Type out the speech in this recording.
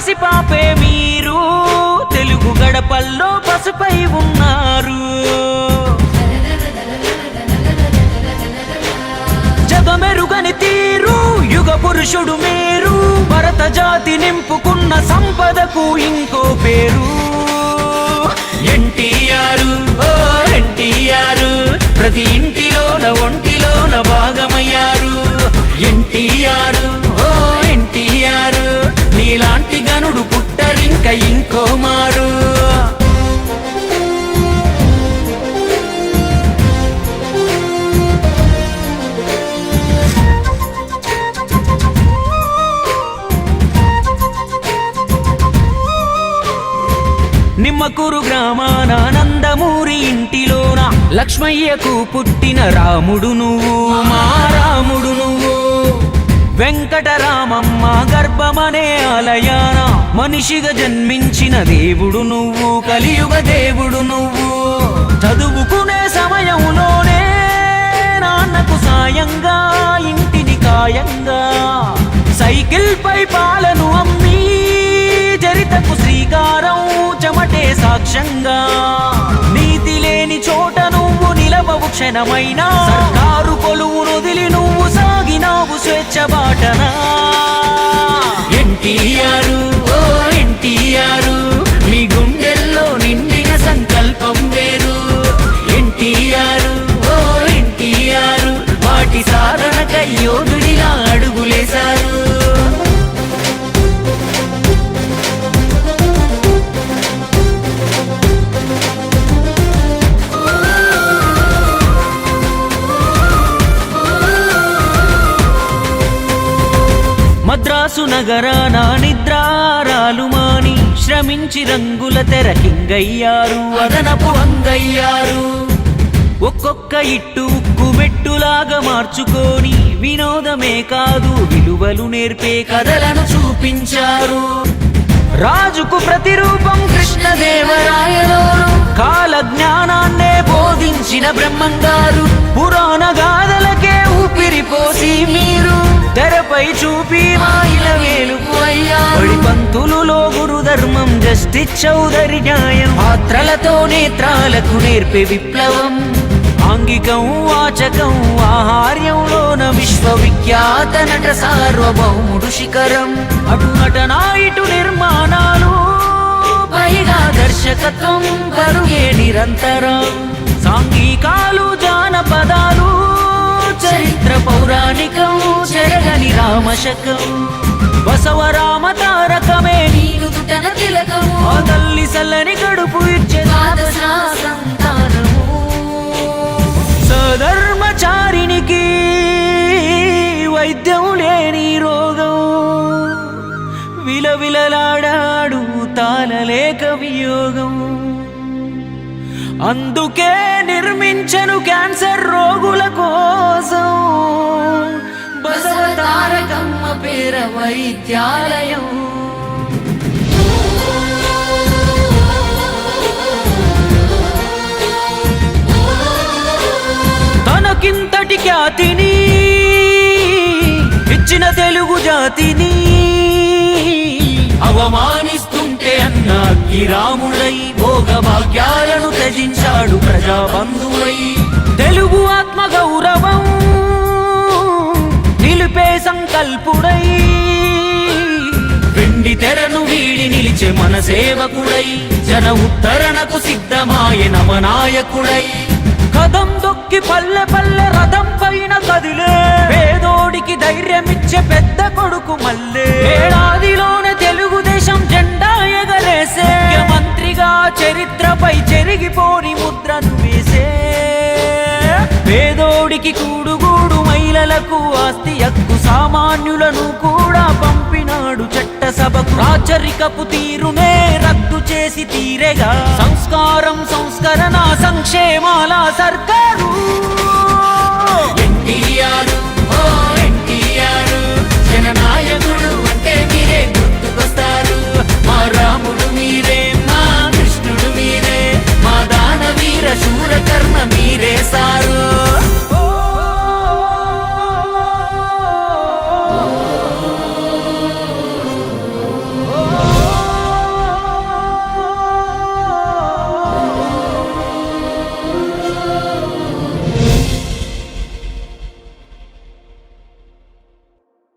పసిపాపే మీరు, తెలుగు గడపల్లో పసుపై ఉన్నారు. జగమెరుగని తీరు యుగ పురుషుడు మీరు, భరత జాతి నింపుకున్న సంపదకు ఇంకో పేరు. ఎన్టీఆర్ ఓ ఎన్టీఆర్, ప్రతి ఇంటిలోన ఒంటిలోన భాగమయ్యారు. ఎన్టీఆర్ ఓ ఎన్టీఆర్, నీలాంటి గనుడు పుట్టరింక ఇంకో మారు. నిమ్మకూరు గ్రామాన నందమూరి ఇంటిలోన లక్ష్మయ్యకు పుట్టిన రాముడు నువ్వు, మా రాముడు నువ్వు. వెంకటరామమ్మ గర్భమనే ఆలయాన మనిషిగా జన్మించిన దేవుడు నువ్వు, కలియుగ దేవుడు నువ్వు. చదువుకునే సమయంలోనే నాన్నకు సాయంగా ఇంటిని కాయంగా, సైకిల్ పై పాలను అమ్మి చరితకు శ్రీకారం చెమటే సాక్ష్యంగా. నీతి లేని చోట నువ్వు నిలవవు క్షణమైనా, సర్కారు కొలువును వదిలి నువ్వు సాగినావు స్వేచ్ఛ బాటనా. ఎన్టీఆర్ ఓ ఎన్టీఆర్, మీ గుండెల్లో నిండిన సంకల్పం వేరు. ఎన్టీఆర్ ఓ ఎన్టీఆర్, వాటి సాధనకై యోధుడిలా అడుగులేశారు. మద్రాసు నగరాన నిద్రారాలు మాని శ్రమించి రంగుల తెరకింగయ్యారు, అదనపు అంగయ్యారు. ఒక్కొక్క ఇట్టు ఉక్కు మెట్టులాగా మార్చుకొని వినోదమే కాదు విలువలు నేర్పే కథలను చూపించారు. రాజుకు ప్రతిరూపం కృష్ణదేవరాయలు, కాల జ్ఞానాన్నే బోధించిన బ్రహ్మంగారు. పురాణ గాథలకే ఊపిరిపోసి మీరు తెరపై చూపి మాయిల వేలుకు అయ్యారు. పంతులులో గురు ధర్మం, జస్టిస్ చౌదరి న్యాయం, పాత్రలతో నేత్రాలకు నేర్పే విప్లవం. ఆంగికం వాచకం ఆహార్యంలోన విశ్వవిఖ్యాత నట సార్వభౌముడు శిఖరం. అటు నటన ఇటు నిర్మాణాలు, పైగా దర్శకత్వం కరుగే నిరంతరం. సాంఘికాలు జానపదాలు, చరిత్ర పౌరాణికం చెరగని రామశకం. బసవరామ తారకమే నీరు తుటన తిలకము, ఆ తల్లి సల్లని కడుపు ఇచ్చే సంతానము. సధర్మచారినికి వైద్యం లేని రోగం, విలవిలలాడాడు తాళలేక వియోగం. అందుకే నిర్మించను క్యాన్సర్ రోగుల కోసం బసవ తారకమ్మ పేర వైద్యాలయం. తనకింతటి ఖ్యాతిని ఇచ్చిన తెలుగు జాతిని అవమానిస్తుంటే అన్నాకి రాముడై భోగ భాగ్యాలను త్యజించాడు ప్రజాబంధువై. తెలుగు ఆత్మ గౌరవం నిలిపే సంకల్పుడై, వెండి తెరను వీడి నిలిచే మన సేవకుడై, జన ఉత్తరణకు సిద్ధమాయ నవనాయకుడై. కదం దొక్కి పల్లె పల్లె రథం పైన కదిలే పేదోడికి ధైర్యమిచ్చే పెద్ద కొడుకు మల్లే. ఏడాదిలోనే తెలుగుదేశం జెండా ఎగరేసే మంత్రిగా చరిత్రపై చెరిగిపోని ముద్రను వేసే. పేదోడికి కూడుగూడు, మహిళలకు ఆస్తి హక్కు, సామాన్యులను కూడా పంపినాడు చట్టసభకు. రాచరికపు తీరునే రద్దు చేసి తీరేగా సంస్కారం సంస్కరణ సంక్షేమాల సర్కార్